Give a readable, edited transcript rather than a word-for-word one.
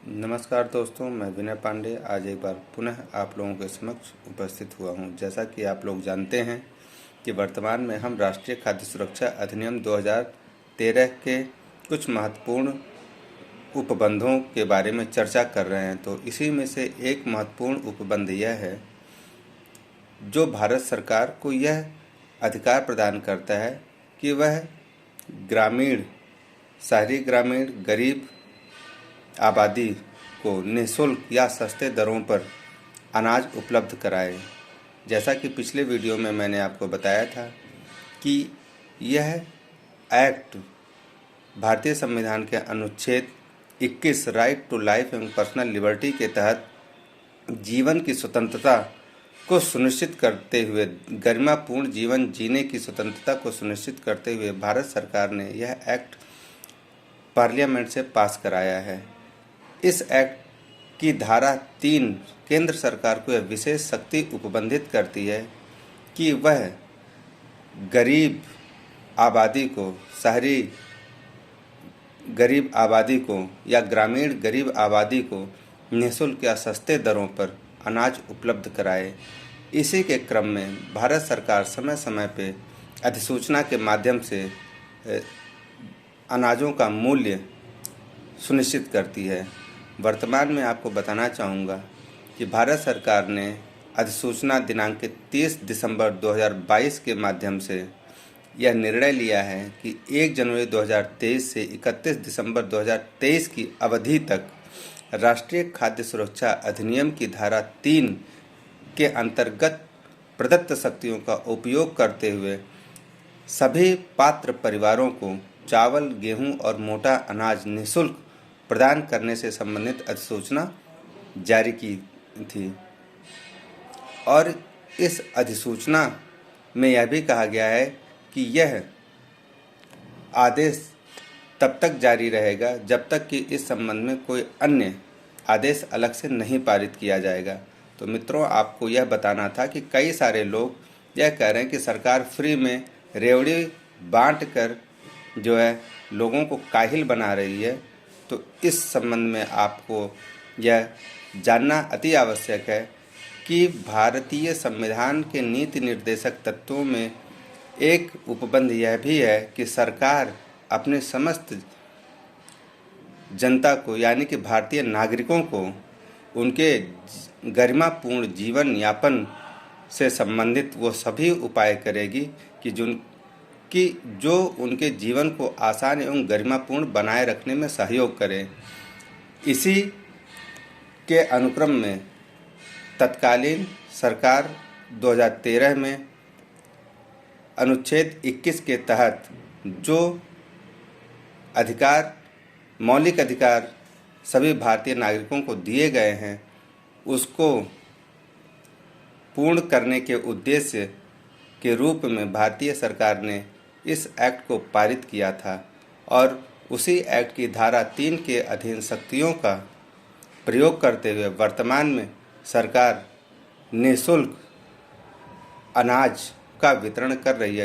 नमस्कार दोस्तों, मैं विनय पांडे आज एक बार पुनः आप लोगों के समक्ष उपस्थित हुआ हूं। जैसा कि आप लोग जानते हैं कि वर्तमान में हम राष्ट्रीय खाद्य सुरक्षा अधिनियम 2013 के कुछ महत्वपूर्ण उपबंधों के बारे में चर्चा कर रहे हैं। तो इसी में से एक महत्वपूर्ण उपबंध यह है जो भारत सरकार को यह अधिकार प्रदान करता है कि वह ग्रामीण, शहरी ग्रामीण, गरीब आबादी को निःशुल्क या सस्ते दरों पर अनाज उपलब्ध कराए। जैसा कि पिछले वीडियो में मैंने आपको बताया था कि यह एक्ट भारतीय संविधान के अनुच्छेद 21 right to life and personal liberty के तहत जीवन की स्वतंत्रता को सुनिश्चित करते हुए, गरिमापूर्ण जीवन जीने की स्वतंत्रता को सुनिश्चित करते हुए भारत सरकार ने यह एक्ट पार्लियामेंट से पास कराया है। इस एक्ट की धारा 3 केंद्र सरकार को यह विशेष शक्ति उपबंधित करती है कि वह गरीब आबादी को, शहरी गरीब आबादी को या ग्रामीण गरीब आबादी को निःशुल्क या सस्ते दरों पर अनाज उपलब्ध कराए। इसी के क्रम में भारत सरकार समय समय पर अधिसूचना के माध्यम से अनाजों का मूल्य सुनिश्चित करती है। वर्तमान में आपको बताना चाहूँगा कि भारत सरकार ने अधिसूचना दिनांक 30 दिसंबर 2022 के माध्यम से यह निर्णय लिया है कि 1 जनवरी 2023 से 31 दिसंबर 2023 की अवधि तक राष्ट्रीय खाद्य सुरक्षा अधिनियम की धारा 3 के अंतर्गत प्रदत्त शक्तियों का उपयोग करते हुए सभी पात्र परिवारों को चावल, गेहूं और मोटा अनाज निःशुल्क प्रदान करने से संबंधित अधिसूचना जारी की थी। और इस अधिसूचना में यह भी कहा गया है कि यह आदेश तब तक जारी रहेगा जब तक कि इस संबंध में कोई अन्य आदेश अलग से नहीं पारित किया जाएगा। तो मित्रों, आपको यह बताना था कि कई सारे लोग यह कह रहे हैं कि सरकार फ्री में रेवड़ी बांट कर जो है लोगों को काहिल बना रही है। तो इस संबंध में आपको यह जानना अति आवश्यक है कि भारतीय संविधान के नीति निर्देशक तत्वों में एक उपबंध यह भी है कि सरकार अपने समस्त जनता को, यानी कि भारतीय नागरिकों को, उनके गरिमापूर्ण जीवन यापन से संबंधित वो सभी उपाय करेगी कि जो उनके जीवन को आसान एवं गरिमापूर्ण बनाए रखने में सहयोग करें। इसी के अनुक्रम में तत्कालीन सरकार 2013 में अनुच्छेद 21 के तहत जो अधिकार, मौलिक अधिकार सभी भारतीय नागरिकों को दिए गए हैं, उसको पूर्ण करने के उद्देश्य के रूप में भारतीय सरकार ने इस एक्ट को पारित किया था। और उसी एक्ट की धारा 3 के अधीन शक्तियों का प्रयोग करते हुए वर्तमान में सरकार निःशुल्क अनाज का वितरण कर रही है।